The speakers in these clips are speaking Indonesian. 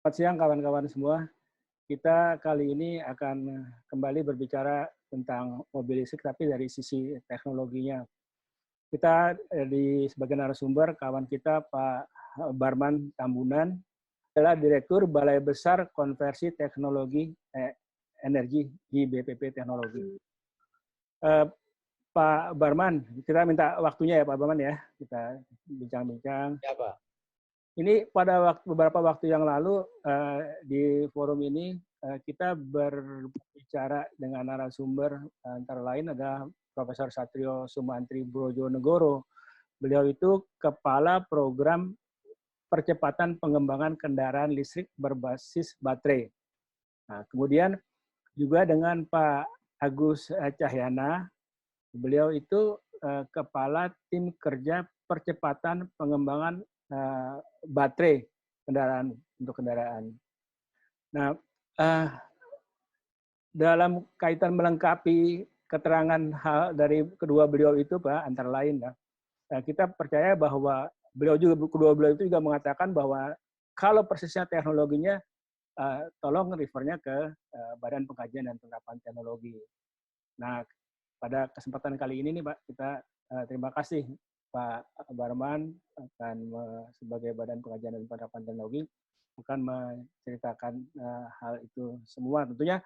Selamat siang kawan-kawan semua. Kita kali ini akan kembali berbicara tentang mobil listrik, tapi dari sisi teknologinya. Kita sebagai narasumber, kawan kita Pak Barman Tambunan adalah Direktur Balai Besar Konversi Teknologi Energi di BPP Teknologi. Pak Barman, kita minta waktunya ya Pak Barman ya, kita bincang-bincang. Ya, Pak. Ini pada beberapa waktu yang lalu di forum ini kita berbicara dengan narasumber antara lain ada Profesor Satrio Sumantri Brojonegoro. Beliau itu Kepala Program Percepatan Pengembangan Kendaraan Listrik Berbasis Baterai. Nah, kemudian juga dengan Pak Agus Cahyana, beliau itu Kepala Tim Kerja Percepatan Pengembangan baterai untuk kendaraan. Nah, dalam kaitan melengkapi keterangan hal dari kedua beliau itu, Pak, antara lain, kita percaya bahwa kedua beliau itu juga mengatakan bahwa kalau persisnya teknologinya, tolong refernya ke Badan Pengkajian dan Penerapan Teknologi. Nah, pada kesempatan kali ini nih, Pak, kita terima kasih Pak Barman akan sebagai Badan Pengkajian dan Penerapan Teknologi akan menceritakan hal itu semua. Tentunya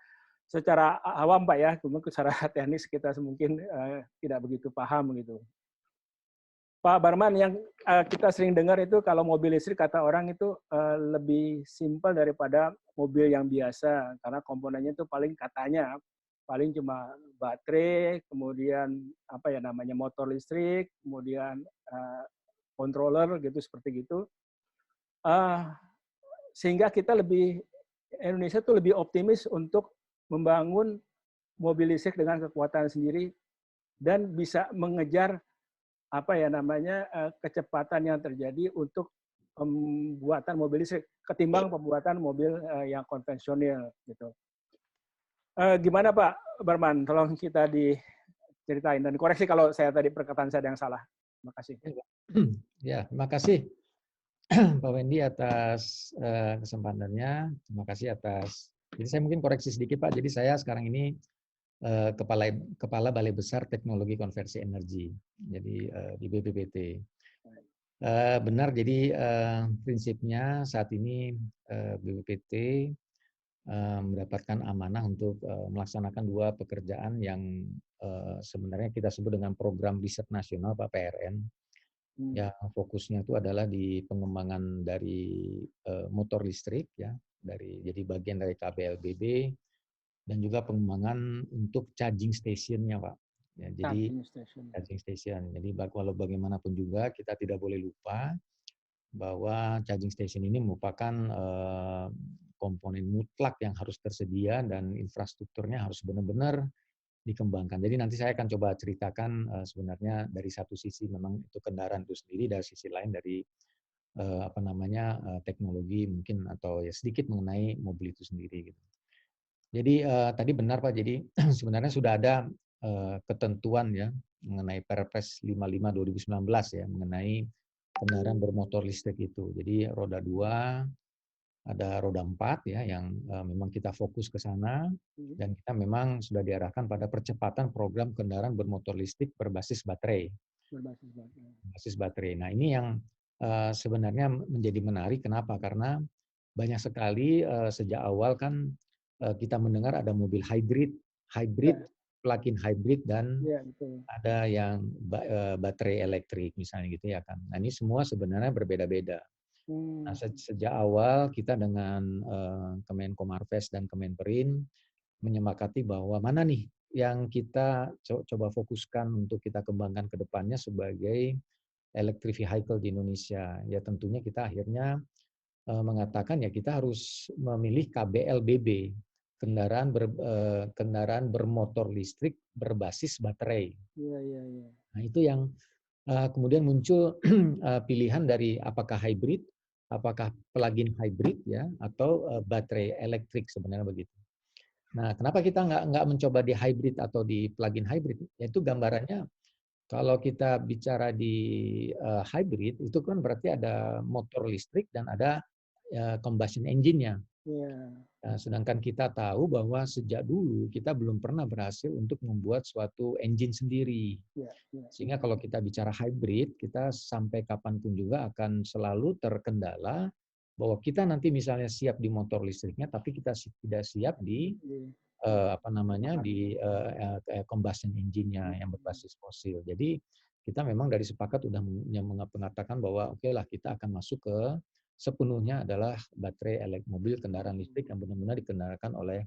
secara awam Pak ya, kemudian secara teknis kita mungkin tidak begitu paham gitu. Pak Barman, yang kita sering dengar itu kalau mobil listrik kata orang itu lebih simpel daripada mobil yang biasa karena komponennya itu paling cuma baterai, kemudian apa ya namanya motor listrik, kemudian controller gitu seperti gitu, sehingga kita Indonesia tuh lebih optimis untuk membangun mobil listrik dengan kekuatan sendiri dan bisa mengejar apa ya namanya kecepatan yang terjadi untuk pembuatan mobil listrik ketimbang pembuatan mobil yang konvensional gitu. Gimana Pak Barman? Tolong kita diceritain dan koreksi kalau saya tadi perkataan saya yang salah. Terima kasih. Ya, terima kasih Pak Wendy atas kesempatannya. Terima kasih atas. Jadi saya mungkin koreksi sedikit Pak. Jadi saya sekarang ini Kepala Balai Besar Teknologi Konversi Energi. Jadi di BPPT. Benar. Jadi prinsipnya saat ini BPPT mendapatkan amanah untuk melaksanakan dua pekerjaan yang sebenarnya kita sebut dengan program riset nasional Pak PRN. Yang fokusnya itu adalah di pengembangan dari motor listrik ya, jadi bagian dari KBLBB dan juga pengembangan untuk charging station-nya Pak. Ya, jadi charging station. Jadi walau bagaimanapun juga kita tidak boleh lupa bahwa charging station ini merupakan komponen mutlak yang harus tersedia dan infrastrukturnya harus benar-benar dikembangkan. Jadi nanti saya akan coba ceritakan sebenarnya dari satu sisi memang itu kendaraan itu sendiri, dari sisi lain dari teknologi mungkin atau ya sedikit mengenai mobil itu sendiri gitu. Jadi tadi benar Pak, jadi sebenarnya sudah ada ketentuan ya mengenai Perpres 55 2019 ya mengenai kendaraan bermotor listrik itu. Jadi roda 2, ada roda 4 ya yang memang kita fokus ke sana dan kita memang sudah diarahkan pada percepatan program kendaraan bermotor listrik berbasis baterai. Berbasis baterai. Nah, ini yang sebenarnya menjadi menarik. Kenapa? Karena banyak sekali sejak awal kan kita mendengar ada mobil hybrid, plug-in hybrid dan ada yang baterai elektrik misalnya gitu ya kan. Nah, ini semua sebenarnya berbeda-beda. Nah, sejak awal kita dengan Kemenko Marves dan Kemenperin menyepakati bahwa mana nih yang kita coba fokuskan untuk kita kembangkan ke depannya sebagai electric vehicle di Indonesia. Ya tentunya kita akhirnya mengatakan ya kita harus memilih KBLBB, kendaraan bermotor listrik berbasis baterai. Nah, itu yang kemudian muncul pilihan dari apakah hybrid, apakah plug-in hybrid ya atau baterai elektrik sebenarnya begitu. Nah, kenapa kita nggak mencoba di hybrid atau di plug-in hybrid? Yaitu gambarannya kalau kita bicara di hybrid itu kan berarti ada motor listrik dan ada combustion engine-nya. Iya. Nah, sedangkan kita tahu bahwa sejak dulu kita belum pernah berhasil untuk membuat suatu engine sendiri. Iya, iya. Sehingga kalau kita bicara hybrid, kita sampai kapanpun juga akan selalu terkendala bahwa kita nanti misalnya siap di motor listriknya, tapi kita tidak siap di combustion engine-nya yang berbasis fosil. Jadi kita memang dari sepakat sudah mengatakan bahwa oke lah kita akan masuk ke sepenuhnya adalah baterai mobil kendaraan listrik yang benar-benar dikendalikan oleh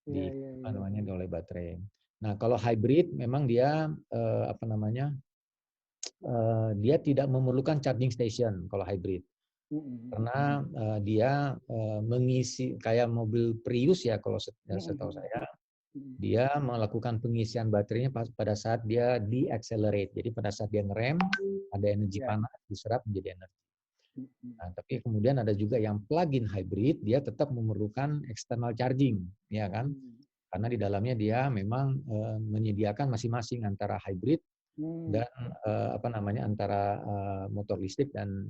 oleh baterai. Nah, kalau hybrid memang dia dia tidak memerlukan charging station kalau hybrid. Karena dia mengisi kayak mobil Prius ya kalau setahu saya, dia melakukan pengisian baterainya pada saat dia di-accelerate. Jadi pada saat dia ngerem, ada energi panas diserap menjadi energi. Nah, tapi kemudian ada juga yang plug-in hybrid, dia tetap memerlukan external charging, ya kan? Karena di dalamnya dia memang menyediakan masing-masing antara hybrid dan antara motor listrik dan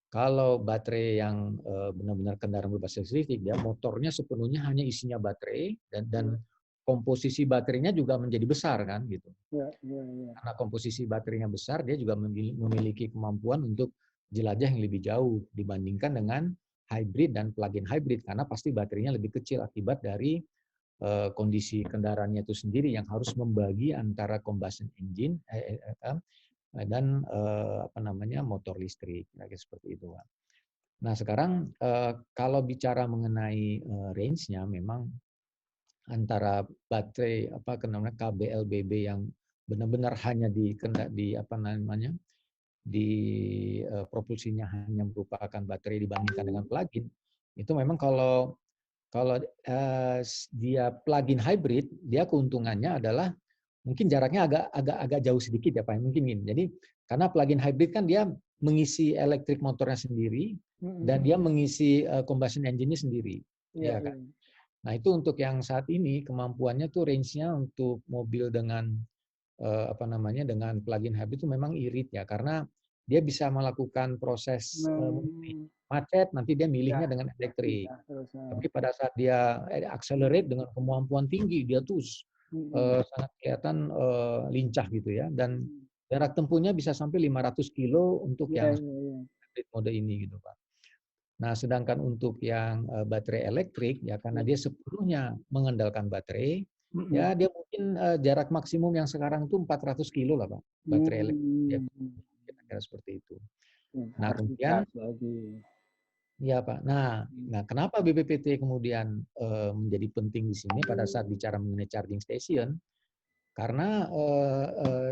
kalau baterai yang benar-benar kendaraan berbasis listrik, dia motornya sepenuhnya hanya isinya baterai dan komposisi baterainya juga menjadi besar kan gitu. Karena komposisi baterainya besar, dia juga memiliki kemampuan untuk jelajah yang lebih jauh dibandingkan dengan hybrid dan plug-in hybrid karena pasti baterainya lebih kecil akibat dari kondisi kendaraannya itu sendiri yang harus membagi antara combustion engine dan motor listrik kayak seperti itu. Nah sekarang kalau bicara mengenai range-nya memang antara baterai KBLBB yang benar-benar hanya propulsinya hanya merupakan baterai dibandingkan dengan plug-in itu memang kalau dia plug-in hybrid dia keuntungannya adalah mungkin jaraknya agak jauh sedikit ya Pak mungkin ini. Jadi karena plug-in hybrid kan dia mengisi elektrik motornya sendiri dan dia mengisi combustion engine-nya sendiri ya kan. Nah itu untuk yang saat ini kemampuannya tuh range-nya untuk mobil dengan dengan plug-in hybrid itu memang irit ya karena dia bisa melakukan proses macet nanti dia milihnya dengan elektrik. Tapi pada saat dia accelerate dengan kemampuan tinggi dia tuh sangat kelihatan lincah gitu ya dan jarak tempuhnya bisa sampai 500 kilo untuk yang hybrid mode ini gitu Pak. Nah, sedangkan untuk yang baterai elektrik ya karena dia sepenuhnya mengandalkan baterai ya dia mungkin jarak maksimum yang sekarang itu 400 kilo lah Pak baterai elektrik ya, kira-kira seperti itu. Nah kemudian ya Pak. Nah kenapa BPPT kemudian menjadi penting di sini pada saat bicara mengenai charging station? Karena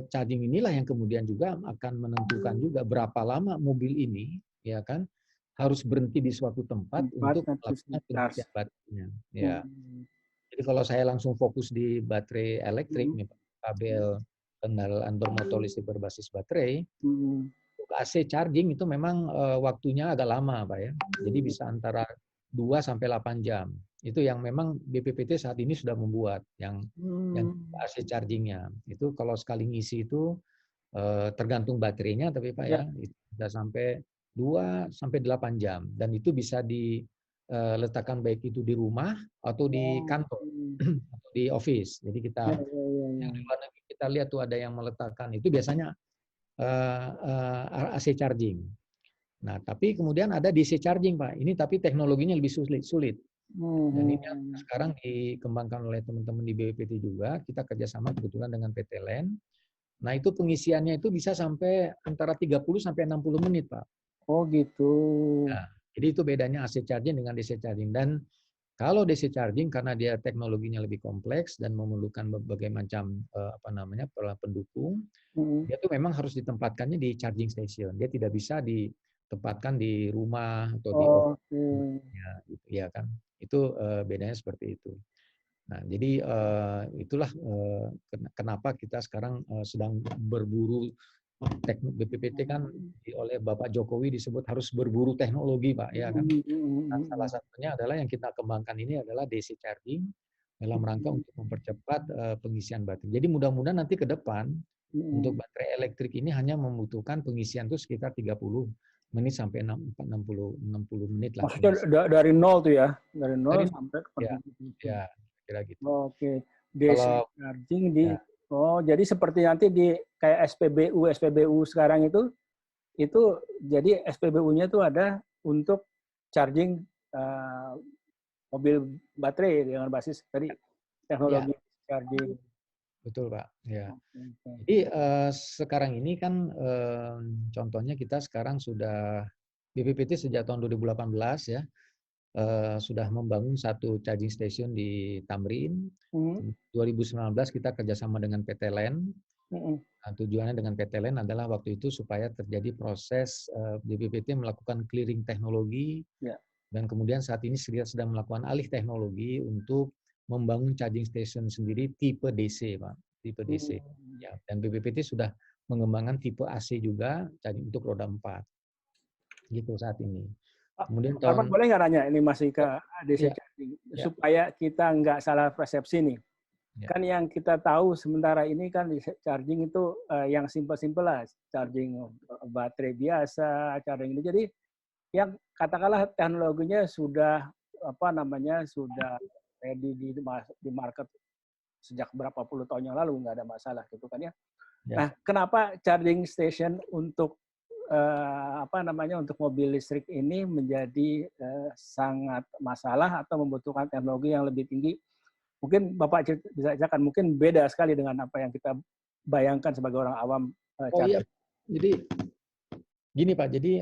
charging inilah yang kemudian juga akan menentukan juga berapa lama mobil ini ya kan harus berhenti di suatu tempat untuk melakukan pengisian baterainya. Ya. Jadi kalau saya langsung fokus di baterai elektrik, kabel kendaraan bermotor listrik berbasis baterai, untuk AC charging itu memang waktunya agak lama, Pak ya. Jadi bisa antara 2 sampai 8 jam. Itu yang memang BPPT saat ini sudah membuat yang AC chargingnya. Itu kalau sekali ngisi itu tergantung baterainya, tapi Pak ya, itu bisa sampai 2 sampai 8 jam dan itu bisa diletakkan baik itu di rumah atau di kantor atau di office. Jadi kita yang di luar negeri kita lihat tuh ada yang meletakkan itu biasanya AC charging. Nah, tapi kemudian ada DC charging, Pak. Ini tapi teknologinya lebih sulit. Dan ini sekarang dikembangkan oleh teman-teman di BPPT juga. Kita kerjasama kebetulan dengan PT LEN. Nah, itu pengisiannya itu bisa sampai antara 30 sampai 60 menit, Pak. Oh gitu. Nah, jadi itu bedanya AC charging dengan DC charging. Dan kalau DC charging karena dia teknologinya lebih kompleks dan memerlukan berbagai macam pendukung, dia tuh memang harus ditempatkannya di charging station. Dia tidak bisa ditempatkan di rumah atau di office. Ya kan. Itu bedanya seperti itu. Nah, jadi itulah kenapa kita sekarang sedang berburu BPPT kan oleh Bapak Jokowi disebut harus berburu teknologi, Pak, ya kan. Nah, salah satunya adalah yang kita kembangkan ini adalah DC charging dalam rangka untuk mempercepat pengisian baterai. Jadi mudah-mudahan nanti ke depan untuk baterai elektrik ini hanya membutuhkan pengisian itu sekitar 30 menit sampai 60 menit lah. Maksudnya dari nol tuh ya, dari nol Dari sampai ke ya, 60. ya kira gitu. Oke, DC Kalau charging di ya, jadi seperti nanti di kayak SPBU sekarang itu jadi SPBU-nya tuh ada untuk charging mobil baterai dengan basis tadi ya teknologi charging. betul Pak. Ya. Oke. Jadi sekarang ini kan contohnya kita sekarang sudah BPPT sejak tahun 2018 ya sudah membangun satu charging station di Tamrin. 2019 kita kerjasama dengan PT LEN. Nah, tujuannya dengan PT LEN adalah waktu itu supaya terjadi proses BPPT melakukan clearing teknologi dan kemudian saat ini sedang melakukan alih teknologi untuk membangun charging station sendiri tipe DC, Pak. Tipe DC. Ya, dan BPPT sudah mengembangkan tipe AC juga charging untuk roda 4. Gitu saat ini. Kemudian Arman boleh nggak nanya ini masih ke DC charging supaya kita nggak salah persepsi nih. Kan yang kita tahu sementara ini kan di charging itu yang simple-simple lah, charging baterai biasa, charging ini. Jadi yang katakanlah teknologinya sudah sudah ready di market sejak berapa puluh tahun yang lalu, nggak ada masalah gitu kan ya. Nah, kenapa charging station untuk untuk mobil listrik ini menjadi sangat masalah atau membutuhkan teknologi yang lebih tinggi? Mungkin Bapak bisa ceritakan, mungkin beda sekali dengan apa yang kita bayangkan sebagai orang awam. Iya, jadi gini Pak, jadi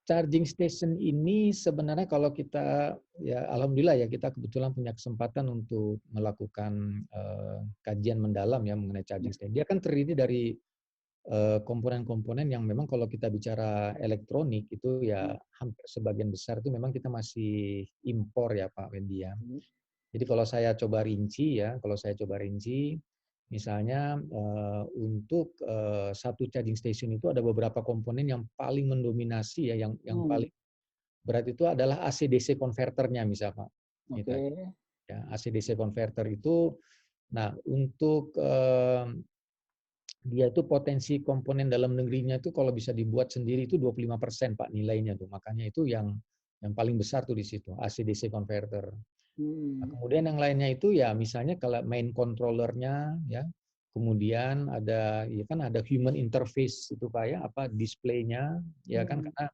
charging station ini sebenarnya kalau kita, ya alhamdulillah ya kita kebetulan punya kesempatan untuk melakukan kajian mendalam ya mengenai charging station. Dia kan terdiri dari komponen-komponen yang memang kalau kita bicara elektronik itu ya hampir sebagian besar itu memang kita masih impor ya Pak Wendy ya. Jadi kalau saya coba rinci, misalnya untuk satu charging station itu ada beberapa komponen yang paling mendominasi ya, yang paling berat itu adalah AC/DC converternya misalnya Pak. Gitu. Ya, AC/DC converter itu, nah untuk dia itu potensi komponen dalam negerinya itu kalau bisa dibuat sendiri itu 25% Pak nilainya tuh. Makanya itu yang paling besar tuh di situ, AC/DC converter. Nah, kemudian yang lainnya itu ya misalnya kalau main controllernya ya, kemudian ada ya kan ada human interface itu Pak ya, apa displaynya ya kan, karena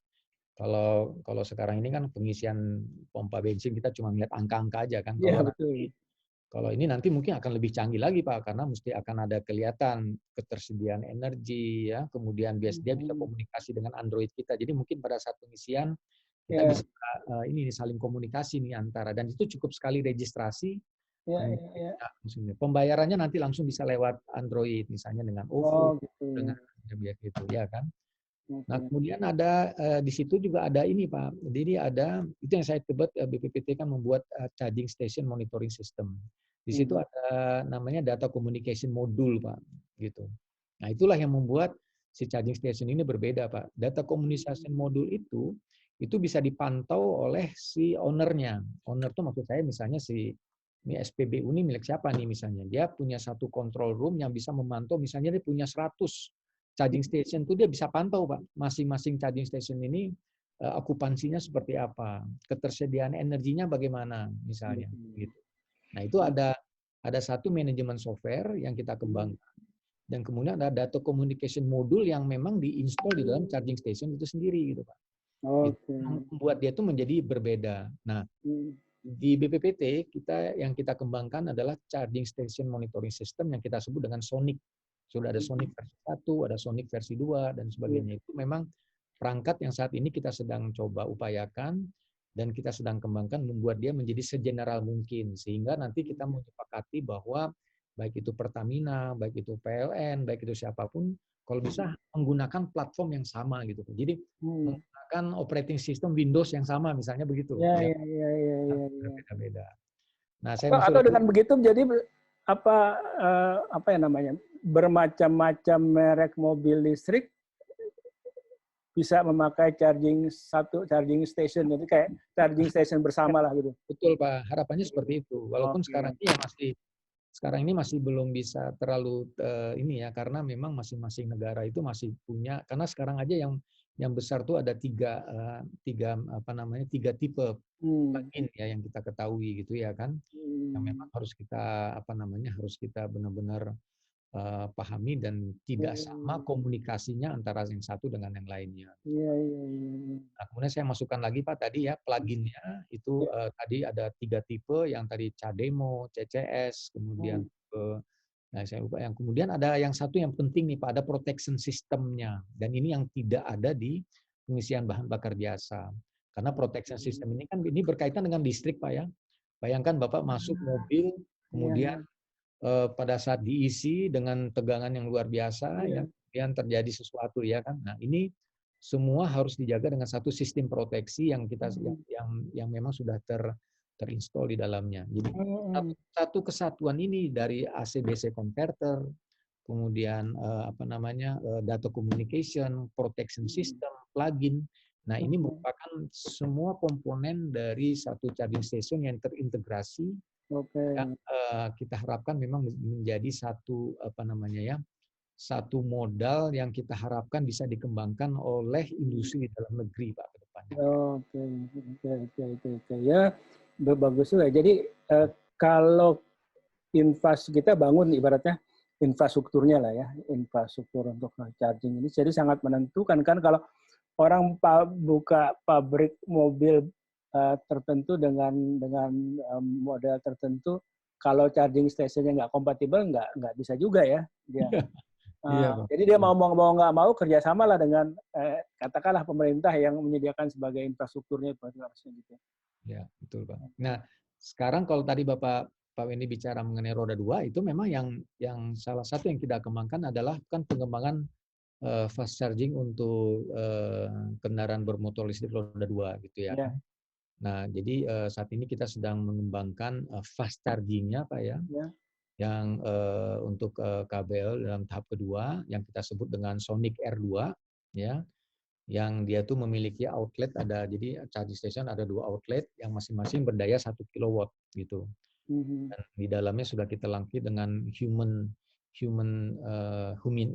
kalau sekarang ini kan pengisian pompa bensin kita cuma lihat angka-angka aja kan. Kalau ini nanti mungkin akan lebih canggih lagi Pak, karena mesti akan ada kelihatan ketersediaan energi ya, kemudian dia bisa komunikasi dengan Android kita. Jadi mungkin pada saat pengisian kita bisa ini saling komunikasi nih antara, dan itu cukup sekali registrasi. Pembayarannya nanti langsung bisa lewat Android misalnya dengan OVO dengan gitu ya kan. Nah, kemudian ada di situ juga ada ini Pak. Jadi ada itu yang saya sebut BPPT kan membuat charging station monitoring system. Di situ ada namanya data communication module Pak gitu. Nah, itulah yang membuat si charging station ini berbeda Pak. Data communication module itu bisa dipantau oleh si ownernya. Owner itu maksud saya misalnya ini SPBU ini milik siapa nih misalnya. Dia punya satu control room yang bisa memantau, misalnya dia punya 100 charging station itu dia bisa pantau Pak. Masing-masing charging station ini okupansinya seperti apa, ketersediaan energinya bagaimana misalnya gitu. Nah, itu ada satu manajemen software yang kita kembangkan. Dan kemudian ada data communication module yang memang diinstal di dalam charging station itu sendiri gitu Pak. Itu membuat dia itu menjadi berbeda. Nah, di BPPT yang kita kembangkan adalah charging station monitoring system yang kita sebut dengan Sonic. Sudah ada Sonic versi 1, ada Sonic versi 2 dan sebagainya. Itu memang perangkat yang saat ini kita sedang coba upayakan dan kita sedang kembangkan, membuat dia menjadi segeneral mungkin sehingga nanti kita menyepakati bahwa baik itu Pertamina, baik itu PLN, baik itu siapapun, kalau bisa menggunakan platform yang sama gitu. Jadi menggunakan operating system Windows yang sama misalnya begitu. Berbeda-beda. Nah, atau dengan begitu jadi apa yang namanya, bermacam-macam merek mobil listrik bisa memakai charging station, jadi kayak charging station bersama lah gitu. Betul Pak, harapannya seperti itu. Walaupun sekarang ini ya sekarang ini masih belum bisa terlalu ini ya, karena memang masing-masing negara itu masih punya, karena sekarang aja yang besar tuh ada tiga tipe Hmm. plugin ya yang kita ketahui gitu ya kan, yang memang Hmm. harus kita harus kita benar-benar pahami dan tidak sama komunikasinya antara yang satu dengan yang lainnya. Iya, iya, iya, iya. Nah, kemudian saya masukkan lagi Pak tadi ya pluginnya itu Iya. tadi ada 3 tipe yang tadi CHAdeMO, CCS, kemudian Hmm. nah saya lupa yang kemudian ada yang satu yang penting nih Pak, ada protection system-nya dan ini yang tidak ada di pengisian bahan bakar biasa. Karena protection system ini kan ini berkaitan dengan listrik Pak ya. Bayangkan Bapak masuk mobil Iya, kemudian iya, pada saat diisi dengan tegangan yang luar biasa ya, iya. kemudian terjadi sesuatu ya kan. Nah, ini semua harus dijaga dengan satu sistem proteksi yang kita Hmm. yang memang sudah terinstall di dalamnya. Jadi Hmm. satu kesatuan ini dari AC/DC converter, kemudian data communication, protection system, plugin. Nah, ini Hmm. merupakan semua komponen dari satu charging station yang terintegrasi Oke. yang kita harapkan memang menjadi satu satu modal yang kita harapkan bisa dikembangkan oleh industri di dalam negeri Pak ke depannya. Oke, oke, oke, oke, oke. Ya, bagus juga. Jadi kalau kita bangun ibaratnya infrastrukturnya lah ya, infrastruktur untuk charging ini jadi sangat menentukan kan kalau orang buka pabrik mobil tertentu dengan model tertentu, kalau charging stationnya nggak kompatibel nggak bisa juga ya dia. Iya, iya Pak. Jadi dia mau nggak mau kerjasama lah dengan katakanlah pemerintah yang menyediakan sebagai infrastrukturnya itu harusnya gitu. Ya, betul Pak. Nah, sekarang kalau tadi Pak Wendy bicara mengenai roda 2 itu memang yang salah satu yang kita kembangkan adalah kan pengembangan fast charging untuk kendaraan bermotor listrik roda 2 gitu ya kan. Ya, Nah, jadi saat ini kita sedang mengembangkan fast charging-nya Pak ya, ya. yang untuk KBL dalam tahap kedua yang kita sebut dengan Sonic R2 ya, yang dia tuh memiliki outlet jadi charging station ada 2 outlet yang masing-masing berdaya 1 kilowatt gitu. Mhm. Dan di dalamnya sudah kita lengkapi dengan human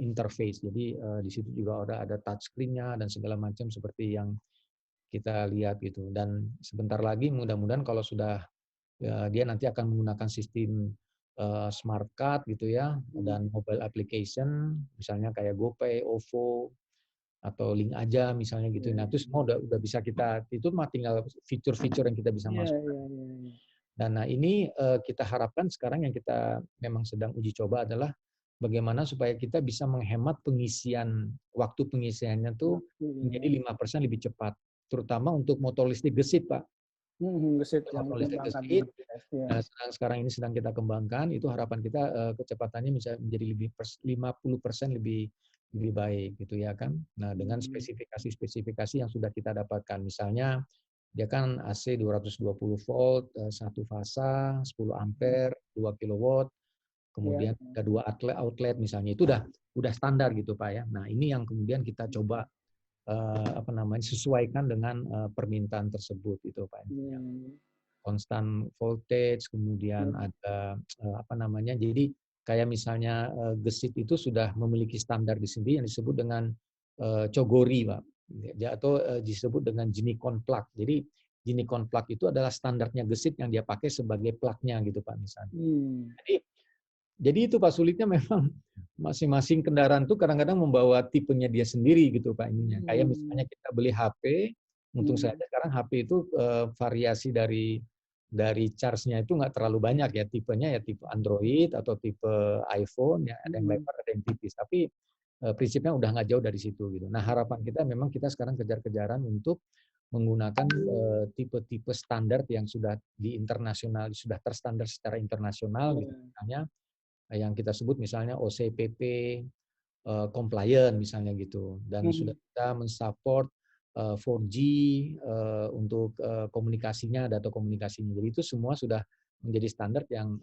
interface. Jadi di situ juga ada touch screen-nya dan segala macam seperti yang kita lihat gitu. Dan sebentar lagi mudah-mudahan kalau sudah dia nanti akan menggunakan sistem smart card gitu ya dan mobile application misalnya kayak GoPay, OVO atau link aja misalnya gitu. Nah, itu semua udah bisa kita itu mah tinggal fitur-fitur yang kita bisa Iya, masukkan. iya, iya, iya. Dan nah ini kita harapkan sekarang yang kita memang sedang uji coba adalah bagaimana supaya kita bisa menghemat waktu pengisiannya tuh Waktu menjadi ya. 5% lebih cepat, terutama untuk motor listrik gesit, Pak. Gesit yang Motor listrik dikembangkan gesit, ya. nah sekarang ini sedang kita kembangkan, itu harapan kita kecepatannya bisa menjadi 50% lebih baik gitu ya kan. Nah, dengan spesifikasi-spesifikasi yang sudah kita dapatkan, misalnya dia kan AC 220 volt, satu fasa, 10 ampere, 2 kilowatt, Ya. kemudian ada 2 outlet misalnya, itu udah standar gitu Pak ya. Nah, ini yang kemudian kita coba sesuaikan dengan permintaan tersebut itu Pak. Constant voltage, kemudian ada jadi kayak misalnya gesit itu sudah memiliki standar di sini yang disebut dengan cogori, Pak. Atau disebut dengan Jinicon plug. Jadi Jinicon plug itu adalah standarnya gesit yang dia pakai sebagai plugnya gitu Pak misalnya. Jadi itu Pak sulitnya memang masing-masing kendaraan tuh kadang-kadang membawa tipenya dia sendiri gitu Pak ininya. Kayak misalnya kita beli HP, untung saja sekarang HP itu variasi dari charge-nya itu nggak terlalu banyak ya, tipenya ya tipe Android atau tipe iPhone ya, ada yang lebar ada yang tipis, tapi prinsipnya udah nggak jauh dari situ gitu. Nah harapan kita memang kita sekarang kejar-kejaran untuk menggunakan tipe-tipe standar yang sudah di internasional, sudah terstandar secara internasional gitu, misalnya yang kita sebut misalnya OCPP compliant misalnya gitu, dan sudah kita mensupport 4G untuk komunikasinya, data komunikasinya. Jadi itu semua sudah menjadi standar yang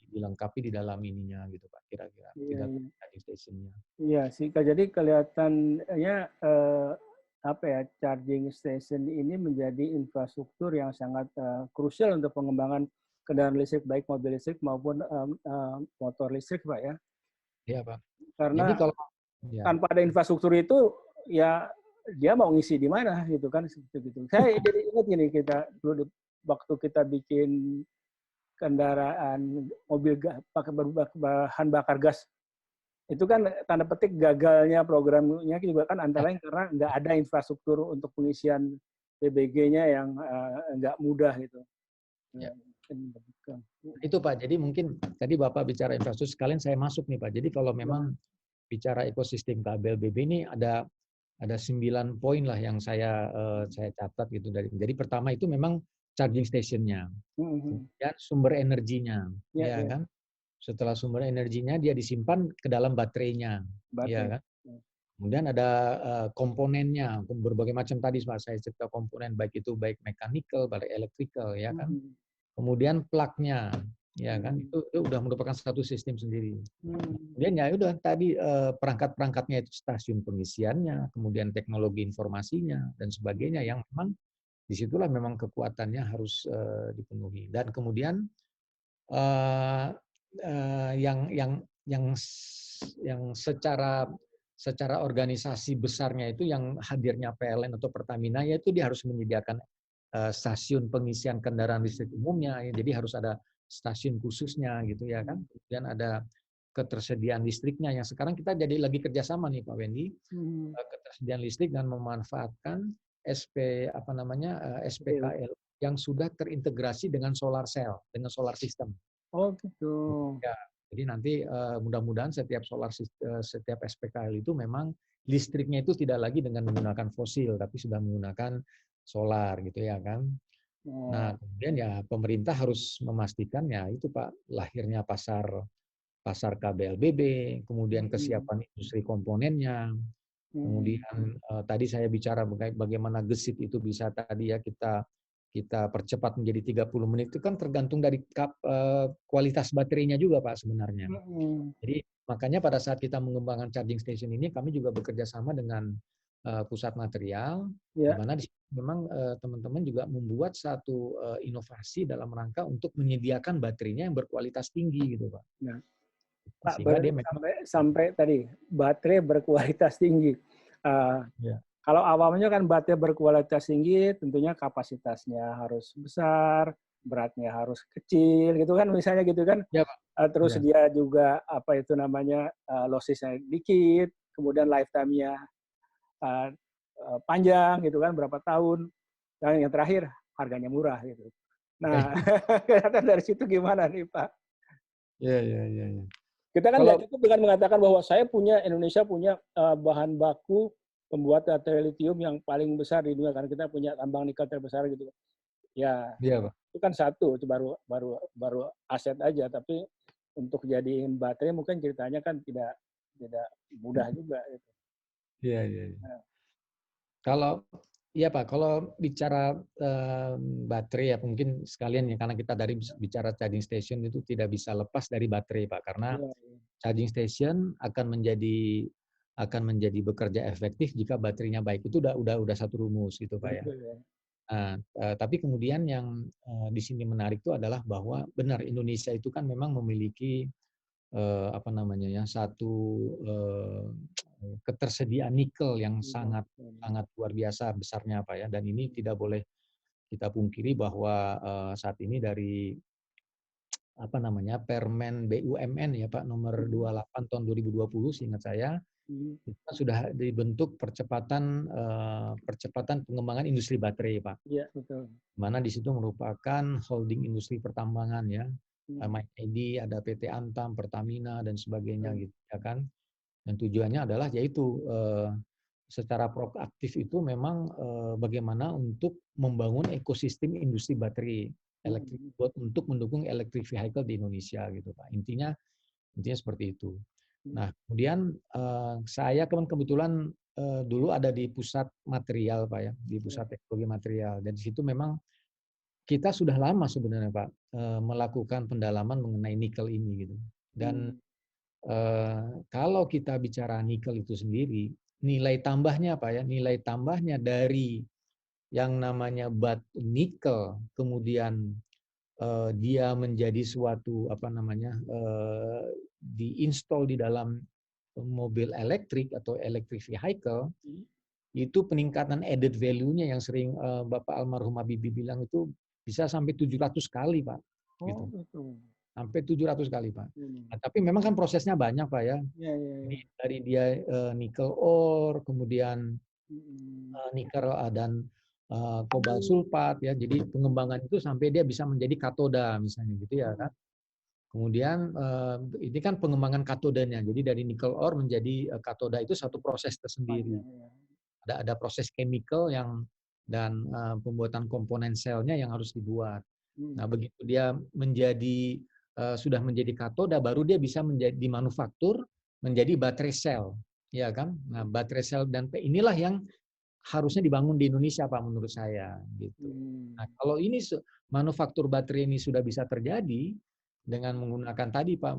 dilengkapi di dalam ininya gitu Pak, kira-kira. Iya, iya. Charging station-nya. Iya sih, Kak. Jadi kelihatannya apa ya, charging station ini menjadi infrastruktur yang sangat krusial untuk pengembangan kendaraan listrik, baik mobil listrik maupun motor listrik, Pak ya. Iya, Pak. Jadi Karena kalau ya, tanpa ada infrastruktur itu, ya dia mau ngisi di mana gitu kan, seperti itu. Saya jadi ingat gini, kita dulu waktu kita bikin kendaraan mobil pakai bahan bakar gas, itu kan tanda petik gagalnya programnya juga kan antara lain karena nggak ada infrastruktur untuk pengisian BBG-nya yang nggak mudah gitu. ya. Itu Pak, jadi mungkin tadi Bapak bicara infrastruktur, sekalian saya masuk nih Pak. Jadi kalau memang bicara ekosistem kabel BB ini ada 9 poin lah yang saya catat gitu dari. Jadi pertama itu memang charging station-nya. Kemudian sumber energinya, ya kan? Setelah sumber energinya dia disimpan ke dalam baterainya, ya kan? Kemudian ada komponennya, berbagai macam tadi Pak saya cerita komponen, baik itu baik mechanical, baik electrical, ya kan? Kemudian plug-nya, ya kan? Itu udah merupakan satu sistem sendiri. Kemudian ya udah tadi perangkat-perangkatnya itu stasiun pengisiannya, kemudian teknologi informasinya dan sebagainya yang memang disitulah memang kekuatannya harus dipenuhi. Dan kemudian yang secara organisasi besarnya itu yang hadirnya PLN atau Pertamina, yaitu dia harus menyediakan stasiun pengisian kendaraan listrik umumnya, jadi harus ada stasiun khususnya gitu ya kan. Kemudian ada ketersediaan listriknya yang sekarang kita jadi lagi kerjasama nih Pak Wendy, ketersediaan listrik dan memanfaatkan SPKL yang sudah terintegrasi dengan solar cell, dengan solar system. Oh gitu. Ya, jadi nanti mudah-mudahan setiap setiap SPKL itu memang listriknya itu tidak lagi dengan menggunakan fosil, tapi sudah menggunakan solar gitu ya kan. Nah kemudian ya pemerintah harus memastikan ya itu Pak, lahirnya pasar KBLBB, kemudian kesiapan industri komponennya, kemudian tadi saya bicara bagaimana gesit itu bisa tadi ya kita percepat menjadi 30 menit, itu kan tergantung dari kualitas baterainya juga Pak sebenarnya. Jadi makanya pada saat kita mengembangkan charging station ini kami juga bekerja sama dengan pusat material, di mana memang teman-teman juga membuat satu inovasi dalam rangka untuk menyediakan baterainya yang berkualitas tinggi gitu Pak. Pak, sampai tadi baterai berkualitas tinggi. Kalau awalnya kan baterai berkualitas tinggi, tentunya kapasitasnya harus besar, beratnya harus kecil, gitu kan, misalnya gitu kan. Ya, Pak. Terus dia juga apa itu namanya lossesnya dikit, kemudian lifetime-nya panjang, gitu kan, berapa tahun. Dan yang terakhir harganya murah, gitu. Nah, kelihatan dari situ gimana nih Pak? Ya. Kita kan nggak cukup dengan mengatakan bahwa Indonesia punya bahan baku pembuat baterai lithium yang paling besar di dunia, karena kita punya tambang nikel terbesar gitu. Ya, Pak. Itu kan satu, itu baru aset aja, tapi untuk jadiin baterai mungkin ceritanya kan tidak mudah juga. Gitu. Iya. Kalau bicara baterai ya mungkin sekalian ya, karena kita dari bicara charging station itu tidak bisa lepas dari baterai Pak, karena charging station akan menjadi bekerja efektif jika baterainya baik. Itu udah satu rumus gitu Pak ya. Nah, tapi kemudian yang di sini menarik itu adalah bahwa benar Indonesia itu kan memang memiliki satu ketersediaan nikel yang sangat luar biasa besarnya Pak ya, dan ini tidak boleh kita pungkiri bahwa saat ini dari Permen BUMN ya Pak nomor 28 tahun 2020 seingat saya kita sudah dibentuk percepatan pengembangan industri baterai Pak. Iya betul. Mana di situ merupakan holding industri pertambangan ya. MID, ada PT Antam, Pertamina dan sebagainya gitu ya kan. Dan tujuannya adalah yaitu secara proaktif itu memang bagaimana untuk membangun ekosistem industri baterai elektrik untuk mendukung electric vehicle di Indonesia gitu Pak. Intinya seperti itu. Nah, kemudian saya kebetulan dulu ada di pusat material Pak ya, di pusat teknologi material, dan di situ memang kita sudah lama sebenarnya Pak melakukan pendalaman mengenai nikel ini gitu. Dan kalau kita bicara nikel itu sendiri, nilai tambahnya Pak ya, nilai tambahnya dari yang namanya nikel, kemudian dia menjadi suatu diinstal di dalam mobil elektrik atau electric vehicle, itu peningkatan added value-nya yang sering Bapak almarhum Habibie bilang itu bisa sampai 700 kali, Pak. Gitu. Betul. Sampai 700 kali, Pak. Nah, tapi memang kan prosesnya banyak, Pak ya. Jadi dari dia nikel ore, kemudian nikel dan kobalt sulfat ya. Jadi pengembangan itu sampai dia bisa menjadi katoda misalnya gitu ya kan. Kemudian ini kan pengembangan katodanya. Jadi dari nikel ore menjadi katoda itu satu proses tersendiri. Ada proses chemical dan pembuatan komponen selnya yang harus dibuat. Nah, begitu dia sudah menjadi katoda, baru dia bisa menjadi dimanufaktur menjadi baterai sel, ya kan? Nah, baterai sel dan inilah yang harusnya dibangun di Indonesia, Pak, menurut saya gitu. Nah, kalau ini manufaktur baterai ini sudah bisa terjadi dengan menggunakan tadi, Pak,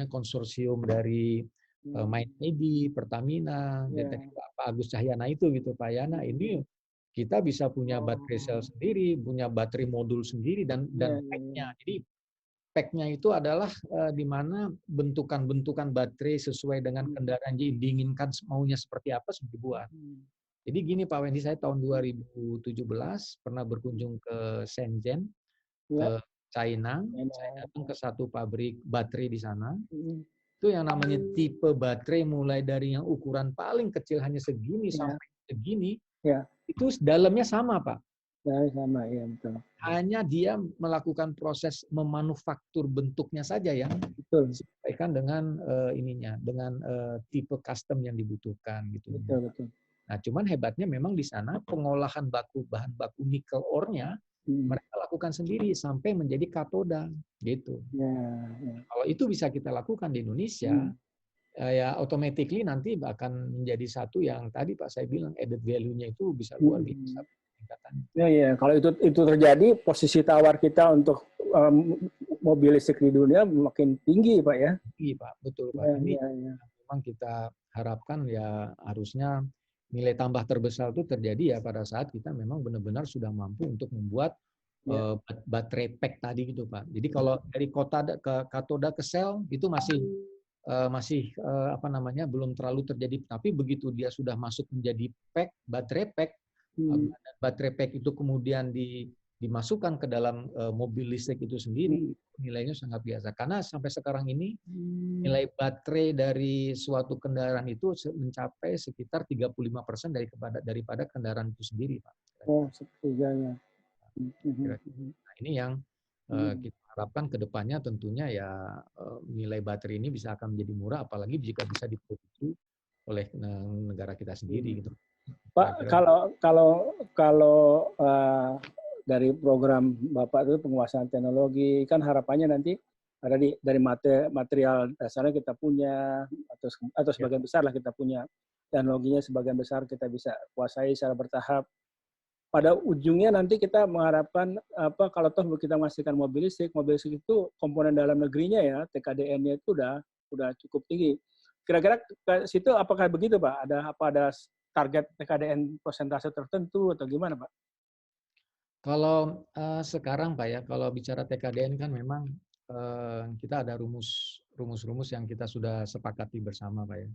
konsorsium dari MindED, Pertamina, dan tadi Pak Agus Cahyana itu gitu, Pak ya. Nah, ini kita bisa punya baterai sel sendiri, punya baterai modul sendiri dan pack-nya. Jadi pack-nya itu adalah di mana bentukan-bentukan baterai sesuai dengan kendaraan yang diinginkan maunya seperti apa sudah dibuat. Jadi gini Pak Wendy, saya tahun 2017 pernah berkunjung ke Shenzhen, ke China. Saya datang ke satu pabrik baterai di sana. Itu yang namanya tipe baterai mulai dari yang ukuran paling kecil hanya segini sampai segini. Itu dalamnya sama, Pak. Sama, ya betul. Hanya dia melakukan proses memanufaktur bentuknya saja yang disesuaikan dengan dengan tipe custom yang dibutuhkan gitu. Betul. Nah, cuman hebatnya memang di sana pengolahan bahan baku nikel ore-nya mereka lakukan sendiri sampai menjadi katoda gitu. Kalau itu bisa kita lakukan di Indonesia, ya automatically nanti akan menjadi satu yang tadi Pak saya bilang added value-nya itu bisa luar biasa peningkatannya. Ya, kalau itu terjadi, posisi tawar kita untuk mobil listrik di dunia makin tinggi, Pak ya. Tinggi, Pak, betul Pak. Ini memang kita harapkan ya harusnya nilai tambah terbesar itu terjadi ya pada saat kita memang benar-benar sudah mampu untuk membuat baterai pack tadi gitu Pak. Jadi kalau dari katoda ke sel itu masih belum terlalu terjadi, tapi begitu dia sudah masuk menjadi pack, baterai pack, baterai pack itu kemudian dimasukkan ke dalam mobil listrik itu sendiri, nilainya sangat biasa. Karena sampai sekarang ini nilai baterai dari suatu kendaraan itu mencapai sekitar 35% daripada kendaraan itu sendiri, Pak. Sepertiganya. Nah, ini yang kita harapkan ke depannya tentunya ya nilai baterai ini bisa akan menjadi murah, apalagi jika bisa diproduksi oleh negara kita sendiri gitu. Pak, kalau dari program Bapak itu penguasaan teknologi, kan harapannya nanti ada dari material dasarnya kita punya, atau sebagian besar lah kita punya, teknologinya sebagian besar kita bisa kuasai secara bertahap. Pada ujungnya nanti kita mengharapkan kalau toh kita menghasilkan mobil listrik itu komponen dalam negerinya ya, TKDN-nya itu udah cukup tinggi. Kira-kira ke situ apakah begitu Pak? Ada target TKDN persentase tertentu atau gimana Pak? Kalau sekarang Pak ya, kalau bicara TKDN kan memang kita ada rumus-rumus yang kita sudah sepakati bersama Pak ya.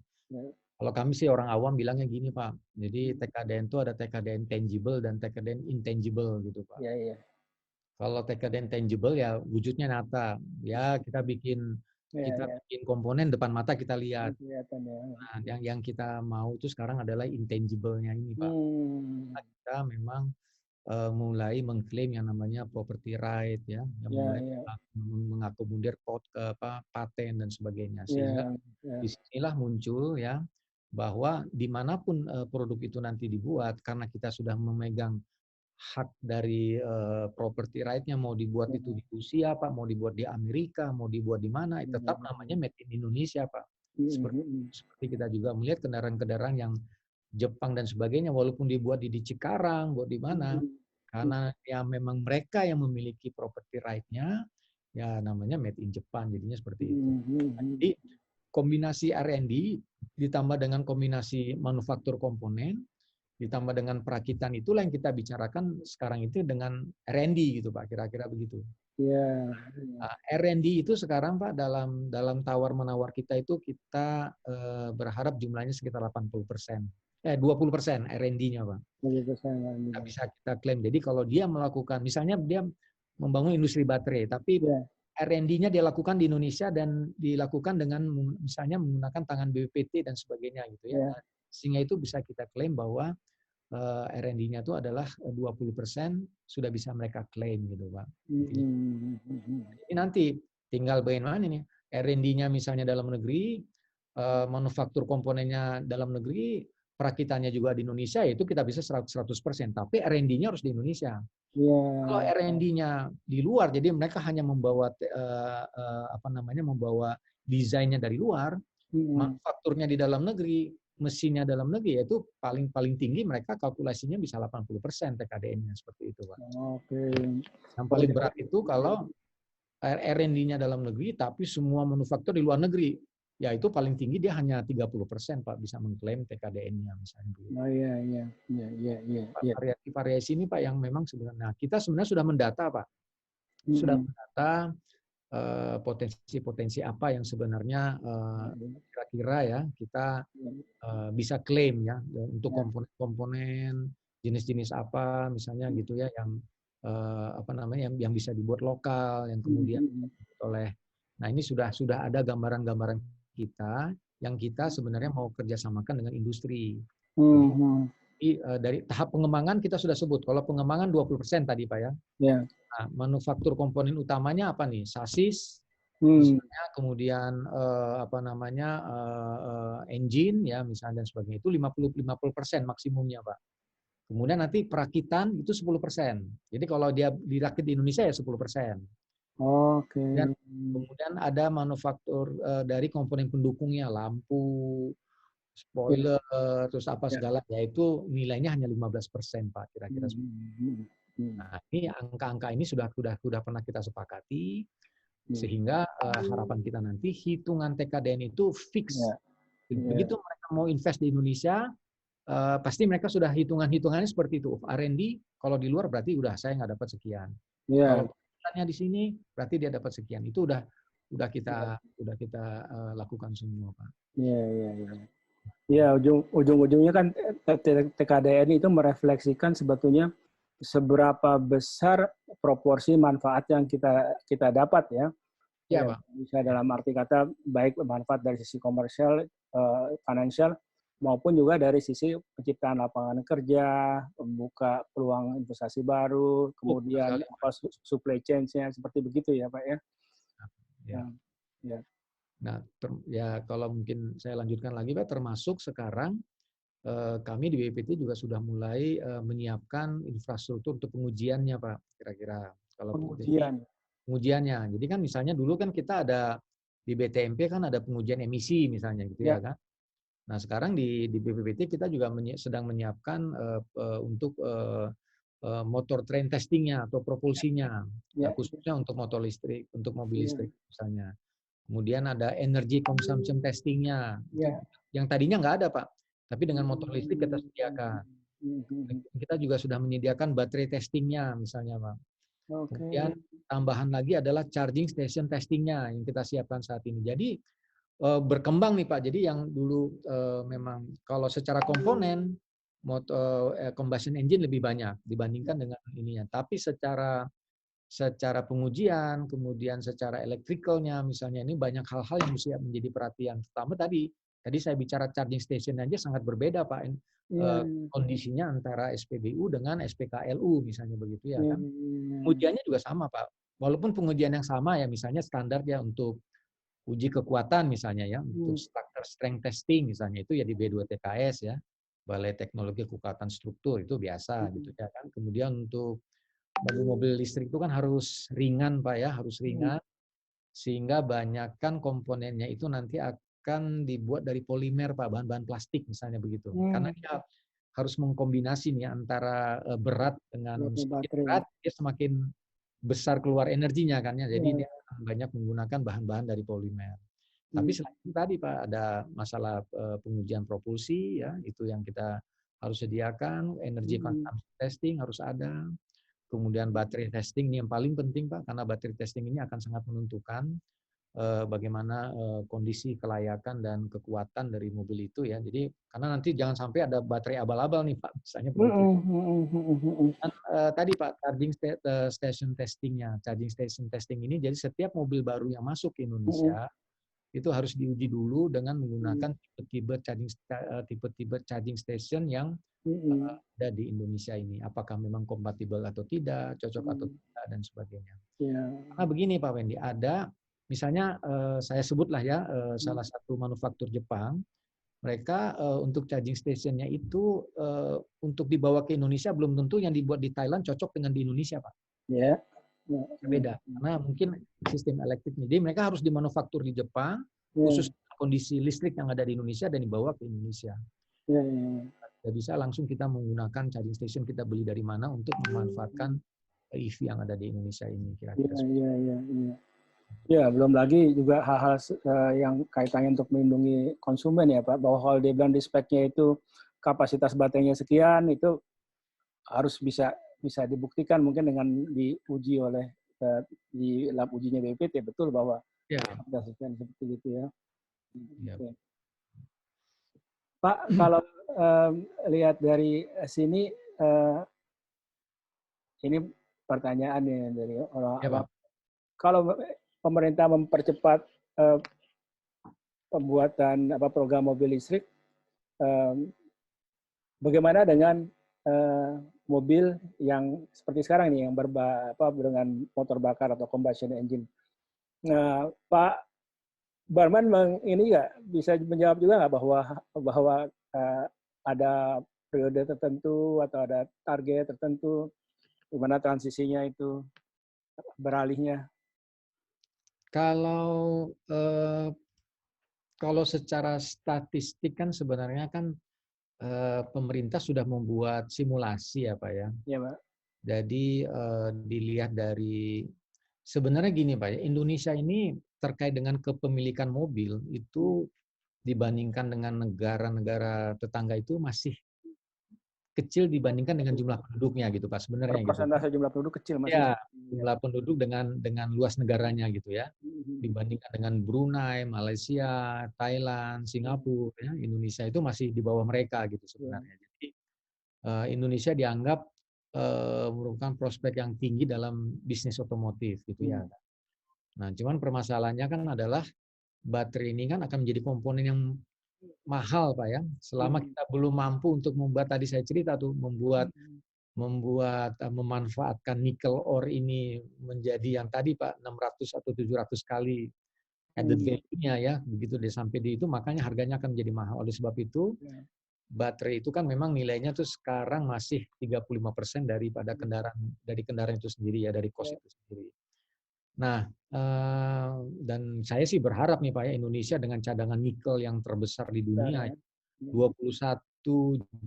Kalau kami sih orang awam bilangnya gini Pak, jadi TKDN itu ada TKDN tangible dan TKDN intangible gitu Pak. Kalau TKDN tangible ya wujudnya nyata, ya kita bikin komponen depan mata kita lihat. Nah, yang kita mau itu sekarang adalah intangible-nya ini Pak. Kita memang mulai mengklaim yang namanya property right ya, yang mulai mengakomodir paten dan sebagainya, sehingga disinilah muncul ya bahwa dimanapun produk itu nanti dibuat, karena kita sudah memegang hak dari property right-nya, mau dibuat itu di Rusia Pak, mau dibuat di Amerika, mau dibuat di mana, tetap namanya made in Indonesia Pak. Seperti kita juga melihat kendaraan-kendaraan yang Jepang dan sebagainya, walaupun dibuat di Cikarang, buat di mana, karena ya memang mereka yang memiliki property right-nya, ya namanya made in Japan, jadinya seperti itu. Jadi kombinasi R&D ditambah dengan kombinasi manufaktur komponen, ditambah dengan perakitan, itulah yang kita bicarakan sekarang itu dengan R&D gitu Pak, kira-kira begitu. Iya. R&D itu sekarang Pak dalam tawar-menawar kita itu kita berharap jumlahnya sekitar 80%. 20% R&D-nya Pak. Nggak bisa kita klaim. Jadi kalau dia melakukan, misalnya dia membangun industri baterai, tapi Ya. R&D-nya dia lakukan di Indonesia dan dilakukan dengan misalnya menggunakan tangan BPPT dan sebagainya gitu ya. Ya. Nah, sehingga itu bisa kita klaim bahwa R&D-nya itu adalah 20% sudah bisa mereka klaim gitu Pak. Ini nanti tinggal bagaimana ini R&D-nya misalnya dalam negeri, manufaktur komponennya dalam negeri, perakitannya juga di Indonesia, itu kita bisa 100%. Tapi R&D-nya harus di Indonesia. Kalau R&D-nya di luar, jadi mereka hanya membawa membawa desainnya dari luar, manufakturnya di dalam negeri, mesinnya dalam negeri, yaitu paling tinggi mereka kalkulasinya bisa 80% TKDN-nya seperti itu Pak. Oke. Yang paling berat itu kalau R&D-nya dalam negeri, tapi semua manufaktur di luar negeri. Ya itu paling tinggi dia hanya 30% Pak bisa mengklaim TKDN-nya misalnya. Oh iya. Variasi ini Pak yang memang sebenarnya kita sebenarnya sudah mendata Pak. Sudah mendata potensi-potensi apa yang sebenarnya kira-kira ya kita bisa klaim ya untuk komponen-komponen jenis-jenis apa misalnya gitu ya yang yang bisa dibuat lokal yang kemudian oleh nah ini sudah ada gambaran-gambaran kita yang kita sebenarnya mau kerjasamakan dengan industri. Jadi dari tahap pengembangan kita sudah sebut kalau pengembangan 20% tadi Pak ya. Nah, manufaktur komponen utamanya apa nih? Sasis, misalnya, kemudian engine ya misalnya dan sebagainya itu 50% maksimumnya Pak. Kemudian nanti perakitan itu 10%. Jadi kalau dia dirakit di Indonesia ya 10%. Oke. Dan kemudian ada manufaktur dari komponen pendukungnya, lampu, spoiler, terus apa segala, yaitu nilainya hanya 15% Pak kira-kira. Nah, ini angka-angka ini sudah pernah kita sepakati, sehingga harapan kita nanti hitungan TKDN itu fix. Begitu mereka mau invest di Indonesia, pasti mereka sudah hitungannya seperti itu. R&D kalau di luar berarti udah saya nggak dapat sekian. Kalau penghasilannya di sini berarti dia dapat sekian. Itu udah kita lakukan semua Pak. Iya, ujung-ujungnya kan TKDN itu merefleksikan sebetulnya seberapa besar proporsi manfaat yang kita dapat ya. Ya, Pak. Bisa dalam arti kata baik manfaat dari sisi komersial, financial maupun juga dari sisi penciptaan lapangan kerja, membuka peluang investasi baru, kemudian supply chain-nya seperti begitu ya, Pak ya. Ya. Nah, ya kalau mungkin saya lanjutkan lagi Pak, termasuk sekarang kami di BPPT juga sudah mulai menyiapkan infrastruktur untuk pengujiannya Pak, kira-kira. Kalau pengujiannya. Jadi kan misalnya dulu kan kita ada di BTMP kan ada pengujian emisi misalnya gitu ya kan. Nah, sekarang di BPPT kita juga sedang menyiapkan untuk motor train testingnya atau propulsinya, khususnya untuk motor listrik, untuk mobil listrik misalnya. Kemudian ada energy consumption testingnya, yang tadinya nggak ada Pak, tapi dengan motor listrik kita sediakan. Kita juga sudah menyediakan baterai testingnya misalnya Pak. Kemudian tambahan lagi adalah charging station testingnya yang kita siapkan saat ini. Jadi berkembang nih Pak. Jadi yang dulu memang kalau secara komponen combustion engine lebih banyak dibandingkan dengan ininya. Tapi secara pengujian, kemudian secara elektrikalnya misalnya ini banyak hal-hal yang mesti menjadi perhatian. Pertama tadi saya bicara charging station aja sangat berbeda Pak. Kondisinya antara SPBU dengan SPKLU misalnya begitu ya kan. Pengujiannya juga sama Pak. Walaupun pengujian yang sama ya misalnya standar ya untuk uji kekuatan misalnya ya, untuk structure strength testing misalnya itu ya di B2TKS ya. Balai Teknologi Kekuatan Struktur itu biasa gitu ya kan. Kemudian untuk mobil listrik itu kan harus ringan Pak ya, harus ringan sehingga banyakkan komponennya itu nanti akan dibuat dari polimer Pak, bahan-bahan plastik misalnya begitu. Karena dia harus mengkombinasi nih antara berat dengan semakin berat dia semakin besar keluar energinya kan ya. Jadi dia banyak menggunakan bahan-bahan dari polimer. Tapi selain itu tadi Pak ada masalah pengujian propulsi ya, itu yang kita harus sediakan, energy consumption testing harus ada. kemudian baterai testing ini yang paling penting Pak, karena baterai testing ini akan sangat menentukan bagaimana kondisi kelayakan dan kekuatan dari mobil itu ya. Jadi karena nanti jangan sampai ada baterai abal-abal nih Pak, misalnya begitu. Dan tadi Pak, station testingnya, charging station testing ini, jadi setiap mobil baru yang masuk ke Indonesia itu harus diuji dulu dengan menggunakan tipe-tipe charging station yang ada di Indonesia ini. Apakah memang kompatibel atau tidak, cocok atau tidak, dan sebagainya. Karena begini Pak Wendy, ada misalnya saya sebutlah ya salah satu manufaktur Jepang, mereka untuk charging stationnya itu untuk dibawa ke Indonesia belum tentu yang dibuat di Thailand cocok dengan di Indonesia Pak. Ya. Beda, karena mungkin sistem elektriknya. Jadi mereka harus dimanufaktur di Jepang, khusus kondisi listrik yang ada di Indonesia dan dibawa ke Indonesia. Tidak bisa langsung kita menggunakan charging station kita beli dari mana untuk memanfaatkan EV yang ada di Indonesia ini kira-kira. Ya, belum lagi juga hal-hal yang kaitannya untuk melindungi konsumen ya Pak, bahwa kalau dia bilang di speknya itu kapasitas baterainya sekian, itu harus bisa dibuktikan mungkin dengan diuji oleh di lab ujinya BPT betul bahwa kapasitasnya seperti itu ya. Okay. Pak, kalau lihat dari sini, ini pertanyaannya dari orang. Kalau pemerintah mempercepat pembuatan program mobil listrik, bagaimana dengan mobil yang seperti sekarang nih yang dengan motor bakar atau combustion engine? Nah, Pak Barman ini nggak bisa menjawab juga nggak bahwa ada periode tertentu atau ada target tertentu di mana transisinya itu beralihnya? Kalau secara statistik kan sebenarnya kan pemerintah sudah membuat simulasi ya Pak ya. Iya Pak. Jadi dilihat dari sebenarnya gini Pak ya, Indonesia ini terkait dengan kepemilikan mobil itu dibandingkan dengan negara-negara tetangga itu masih kecil dibandingkan dengan jumlah penduduknya gitu Pak sebenarnya. Persentase jumlah penduduk kecil masih. Ya, jumlah penduduk dengan luas negaranya gitu ya. Dibandingkan dengan Brunei, Malaysia, Thailand, Singapura, ya, Indonesia itu masih di bawah mereka gitu sebenarnya. Jadi Indonesia dianggap merupakan prospek yang tinggi dalam bisnis otomotif gitu ya. Nah, cuman permasalahannya kan adalah baterai ini kan akan menjadi komponen yang mahal Pak ya. Selama kita belum mampu untuk membuat, tadi saya cerita tuh, memanfaatkan nikel ore ini menjadi yang tadi Pak 600 atau 700 kali added value-nya ya, begitu dia sampai di itu makanya harganya akan menjadi mahal. Oleh sebab itu baterai itu kan memang nilainya tuh sekarang masih 35% daripada kendaraan itu sendiri ya, dari cost itu sendiri. Nah, dan saya sih berharap nih Pak ya, Indonesia dengan cadangan nikel yang terbesar di dunia 21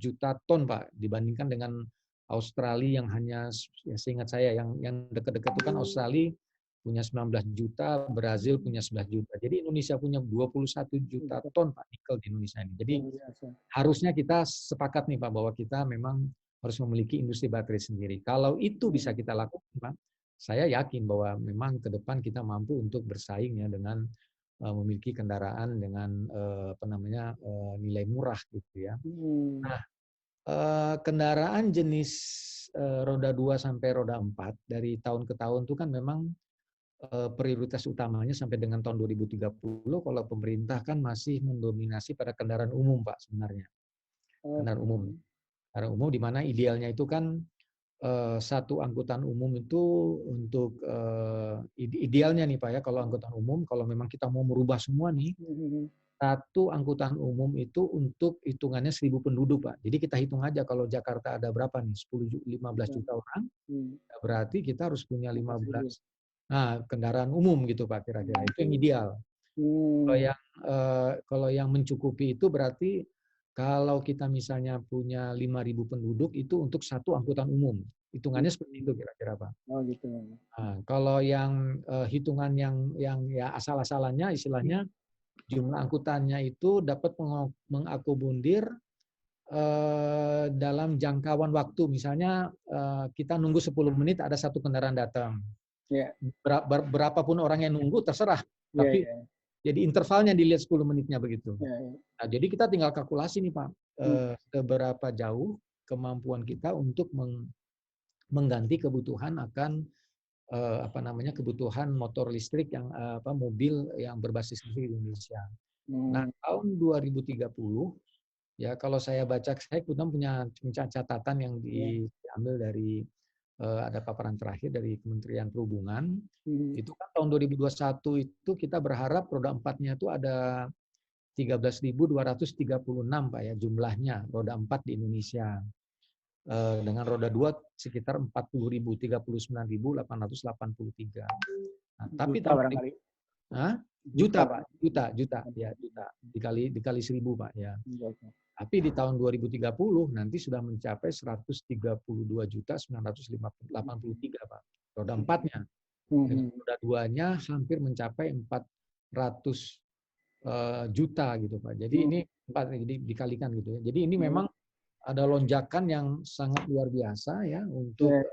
juta ton Pak, dibandingkan dengan Australia yang hanya, ya seingat saya yang dekat-dekat itu kan Australia punya 19 juta, Brazil punya 11 juta. Jadi Indonesia punya 21 juta ton Pak nikel di Indonesia ini. Jadi harusnya kita sepakat nih Pak bahwa kita memang harus memiliki industri baterai sendiri. Kalau itu bisa kita lakukan Pak, saya yakin bahwa memang ke depan kita mampu untuk bersaing ya dengan memiliki kendaraan dengan nilai murah gitu ya. Nah, kendaraan jenis roda 2 sampai roda 4 dari tahun ke tahun itu kan memang prioritas utamanya sampai dengan tahun 2030 kalau pemerintah kan masih mendominasi pada kendaraan umum Pak sebenarnya. Kendaraan umum di mana idealnya itu kan satu angkutan umum itu untuk idealnya nih Pak ya, kalau angkutan umum kalau memang kita mau merubah semua nih, satu angkutan umum itu untuk hitungannya 1.000 penduduk Pak. Jadi kita hitung aja kalau Jakarta ada berapa nih, 15 juta orang, berarti kita harus punya 15 kendaraan umum gitu Pak kira-kira. Itu yang ideal. Kalau yang mencukupi itu berarti kalau kita misalnya punya 5.000 penduduk itu untuk satu angkutan umum. Hitungannya seperti itu kira-kira Pak. Oh gitu. Nah, kalau yang hitungan yang ya asal-asalannya istilahnya jumlah angkutannya itu dapat mengakomodir dalam jangkauan waktu, misalnya kita nunggu 10 menit ada satu kendaraan datang. Ya, Berapapun orang yang nunggu terserah, ya, tapi ya, jadi intervalnya dilihat 10 menitnya begitu. ya, ya. Nah, jadi kita tinggal kalkulasi nih Pak, Hmm. seberapa jauh kemampuan kita untuk mengganti kebutuhan akan kebutuhan motor listrik yang mobil yang berbasis listrik di Indonesia. Nah, Hmm. tahun 2030 ya kalau saya baca, saya kebetulan punya catatan yang Ya. diambil dari ada paparan terakhir dari Kementerian Perhubungan. Hmm. Itu kan tahun 2021 itu kita berharap roda 4-nya itu ada 13.236 Pak ya jumlahnya roda 4 di Indonesia. Dengan roda 2 sekitar 40.000, 39.883. Nah, tapi Juta tahun barangkali. juta Juta. Pak, juta ya juta dikali 1.000 Pak ya. Oke. Tapi di tahun 2030 nanti sudah mencapai 132.983 Pak. Roda 4-nya. Dengan Hmm. roda 2-nya hampir mencapai 400 juta gitu Pak. Jadi Hmm. ini jadi dikalikan gitu ya. Jadi ini Hmm. memang ada lonjakan yang sangat luar biasa ya untuk Ya.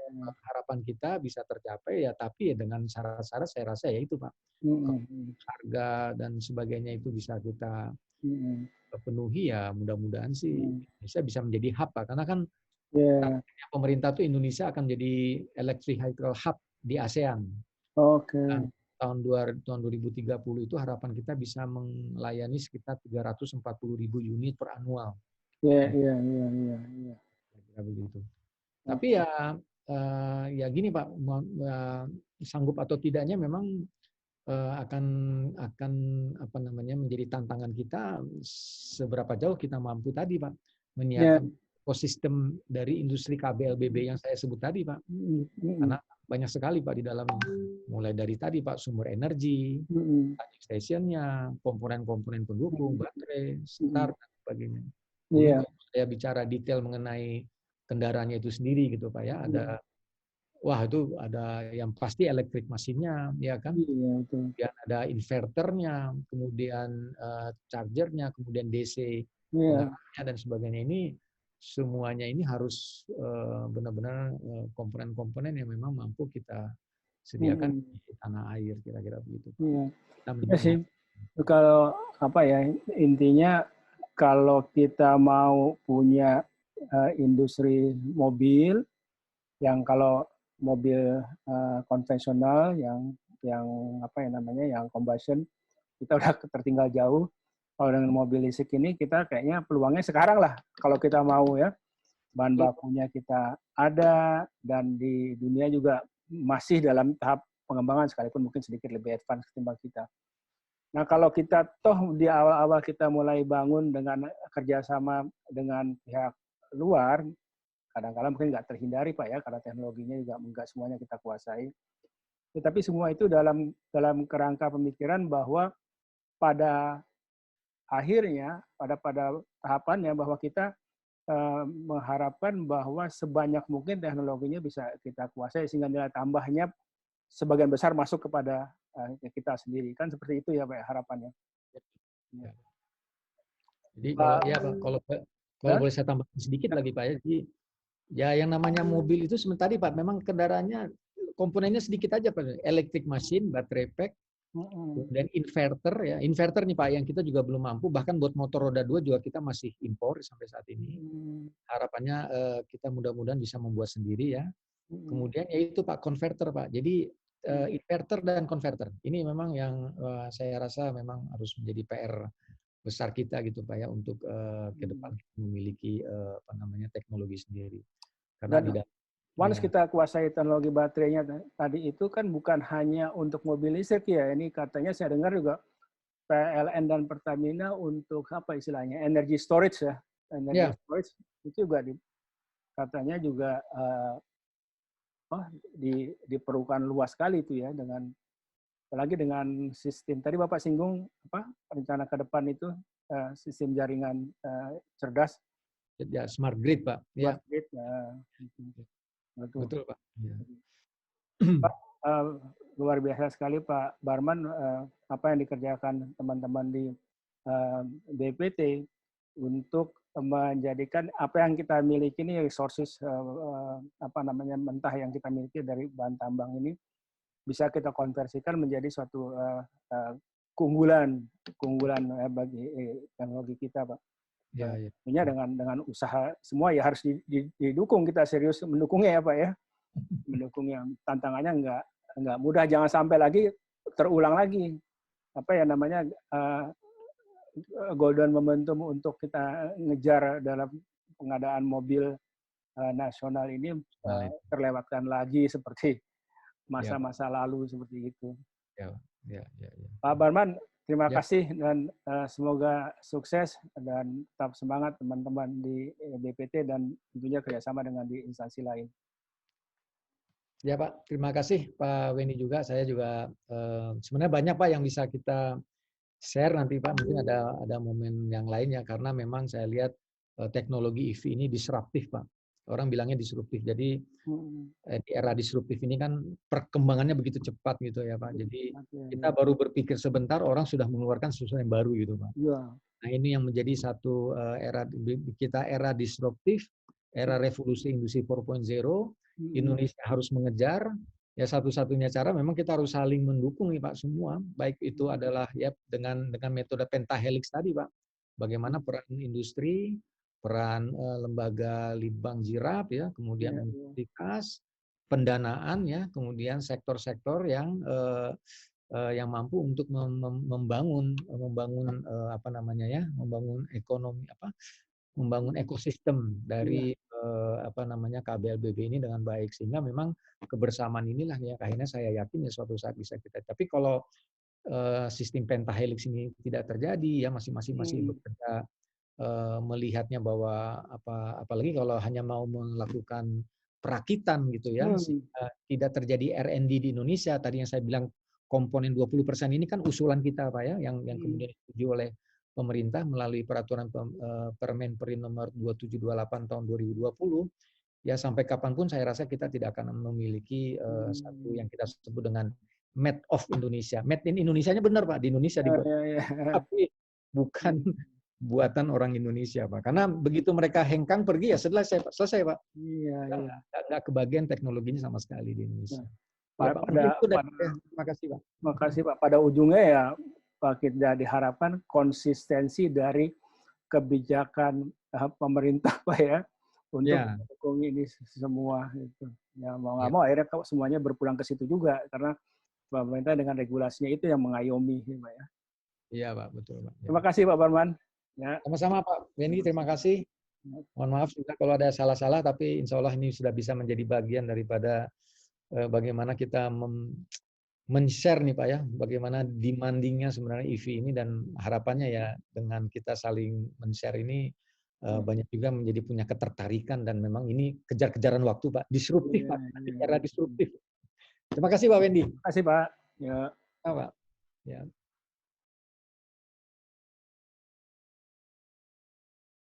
harapan kita bisa tercapai ya, tapi ya dengan syarat-syarat saya rasa ya itu Pak. Hmm. Harga dan sebagainya itu bisa kita Hmm. penuhi ya mudah-mudahan sih Hmm. Indonesia bisa menjadi hub Pak. Karena kan Ya. targetnya pemerintah tuh Indonesia akan jadi electric vehicle hub di ASEAN. Oke. Dan tahun 2030 itu harapan kita bisa melayani sekitar 340.000 unit per annual. Ya, ya, ya, ya, ya. Kira begitu. Tapi Oke. ya gini Pak, sanggup atau tidaknya memang akan apa namanya menjadi tantangan kita seberapa jauh kita mampu tadi Pak Ya. menyiapkan ekosistem dari industri KBLBB yang saya sebut tadi Pak. Hmm. Hmm. Karena banyak sekali Pak di dalam mulai dari tadi Pak sumber energi, Hmm. charging stationnya, komponen-komponen pendukung, baterai, Hmm. start dan sebagainya. Kemudian Iya. kalau saya bicara detail mengenai kendaraannya itu sendiri gitu Pak ya, itu ada yang pasti elektrik mesinnya ya kan, Iya, betul. kemudian ada inverternya, kemudian chargernya, kemudian DC Iya. penggeraknya dan sebagainya. Ini semuanya ini harus benar-benar komponen-komponen yang memang mampu kita sediakan Hmm. di tanah air kira-kira begitu Pak. Iya. Kita Iya sih. menyiapkan. Kalau apa ya, intinya kalau kita mau punya industri mobil yang kalau mobil konvensional yang apa ya namanya yang combustion kita udah tertinggal jauh. Kalau dengan mobil listrik ini kita kayaknya peluangnya sekarang lah kalau kita mau ya, bahan bakunya kita ada dan di dunia juga masih dalam tahap pengembangan sekalipun mungkin sedikit lebih advance ketimbang kita. Nah, kalau kita toh di awal-awal kita mulai bangun dengan kerjasama dengan pihak luar, kadang-kadang mungkin nggak terhindari Pak ya, karena teknologinya juga nggak semuanya kita kuasai. Tetapi semua itu dalam kerangka pemikiran bahwa pada akhirnya, pada tahapannya bahwa kita mengharapkan bahwa sebanyak mungkin teknologinya bisa kita kuasai sehingga nilai tambahnya sebagian besar masuk kepada kita sendiri. Kan seperti itu ya Pak harapannya. Ya. Jadi kalau Pak, ya Pak, kalau ya? boleh saya tambahkan sedikit lagi Pak ya. Jadi ya yang namanya mobil itu sementara Pak memang kendaraannya komponennya sedikit aja Pak. Electric machine, baterai pack, kemudian inverter ya. Inverter nih Pak yang kita juga belum mampu, bahkan buat motor roda 2 juga kita masih impor sampai saat ini. Harapannya kita mudah-mudahan bisa membuat sendiri ya. Kemudian yaitu Pak konverter Pak. Jadi inverter dan konverter ini memang yang saya rasa memang harus menjadi PR besar kita gitu Pak ya untuk ke depan memiliki apa namanya teknologi sendiri. Karena di Dan dalam once ya, kita kuasai teknologi baterainya tadi itu kan bukan hanya untuk mobil listrik ya. Ini katanya saya dengar juga PLN dan Pertamina untuk apa istilahnya energy storage ya. Energy ya storage itu juga katanya juga diperlukan luas sekali itu ya dengan apalagi dengan sistem tadi Bapak singgung apa rencana ke depan itu sistem jaringan cerdas ya smart grid Pak. Ya, smart grid betul. betul Pak. Ya. Pak, luar biasa sekali Pak Barman apa yang dikerjakan teman-teman di BPT untuk menjadikan apa yang kita miliki ini resources mentah yang kita miliki dari bahan tambang ini bisa kita konversikan menjadi suatu keunggulan bagi teknologi kita, Pak. Ya, ya. Tentunya dengan usaha semua ya harus didukung, kita serius mendukungnya ya Pak ya. Mendukung yang tantangannya nggak mudah, jangan sampai lagi terulang lagi golden momentum untuk kita ngejar dalam pengadaan mobil nasional ini terlewatkan lagi seperti masa-masa lalu seperti itu. Ya. Pak Barman, terima kasih dan semoga sukses dan tetap semangat teman-teman di BPT dan tentunya kerjasama dengan di instansi lain. Ya Pak, terima kasih Pak Wendy juga. Saya juga sebenarnya banyak Pak yang bisa kita share nanti Pak. Mungkin ada momen yang lain ya, karena memang saya lihat teknologi EV ini disruptif Pak. Orang bilangnya disruptif. Jadi di era disruptif ini kan perkembangannya begitu cepat gitu ya Pak. Jadi kita baru berpikir sebentar orang sudah mengeluarkan sesuatu yang baru gitu Pak. Ya. Nah ini yang menjadi satu era kita, era disruptif, era revolusi industri 4.0. Indonesia harus mengejar. Ya satu-satunya cara memang kita harus saling mendukung nih Pak semua. Baik itu adalah ya dengan metode pentahelix tadi Pak. Bagaimana peran industri, peran lembaga litbang jirap ya, kemudian universitas, pendanaan ya, kemudian sektor-sektor yang mampu untuk membangun membangun ekosistem dari KBLBB ini dengan baik, sehingga memang kebersamaan inilah ya akhirnya saya yakin ya suatu saat bisa kita. Tapi kalau sistem pentahelix ini tidak terjadi ya masing-masing masih bekerja melihatnya bahwa apalagi kalau hanya mau melakukan perakitan gitu ya, tidak terjadi R&D di Indonesia. Tadi yang saya bilang komponen 20% ini kan usulan kita Pak ya, yang kemudian disetujui oleh pemerintah melalui peraturan Permenperi nomor 2728 tahun 2020. Ya sampai kapanpun saya rasa kita tidak akan memiliki satu yang kita sebut dengan Made of Indonesia. Made in Indonesia-nya benar Pak, di Indonesia dibuat. Tapi bukan buatan orang Indonesia Pak. Karena begitu mereka hengkang pergi ya selesai Pak. Nggak kebagian teknologinya sama sekali di Indonesia. Terima kasih Pak. Terima kasih Pak. Pada ujungnya ya Pak, kita diharapkan konsistensi dari kebijakan pemerintah Pak ya untuk mendukung ini semua itu. Ya mau nggak mau akhirnya semuanya berpulang ke situ juga karena pemerintah dengan regulasinya itu yang mengayomi Pak ya. Iya Pak, betul Pak. Terima kasih Pak Barman. Ya. Sama-sama Pak Wendy, terima kasih. Mohon maaf juga kalau ada salah-salah, tapi insya Allah ini sudah bisa menjadi bagian daripada bagaimana kita men-share nih Pak ya, bagaimana demandingnya sebenarnya EV ini, dan harapannya ya dengan kita saling men-share ini banyak juga menjadi punya ketertarikan, dan memang ini kejar-kejaran waktu Pak, disruptif Pak, era disruptif. Terima kasih Pak Wendy. Terima kasih Pak. Ya. Pak. Ya.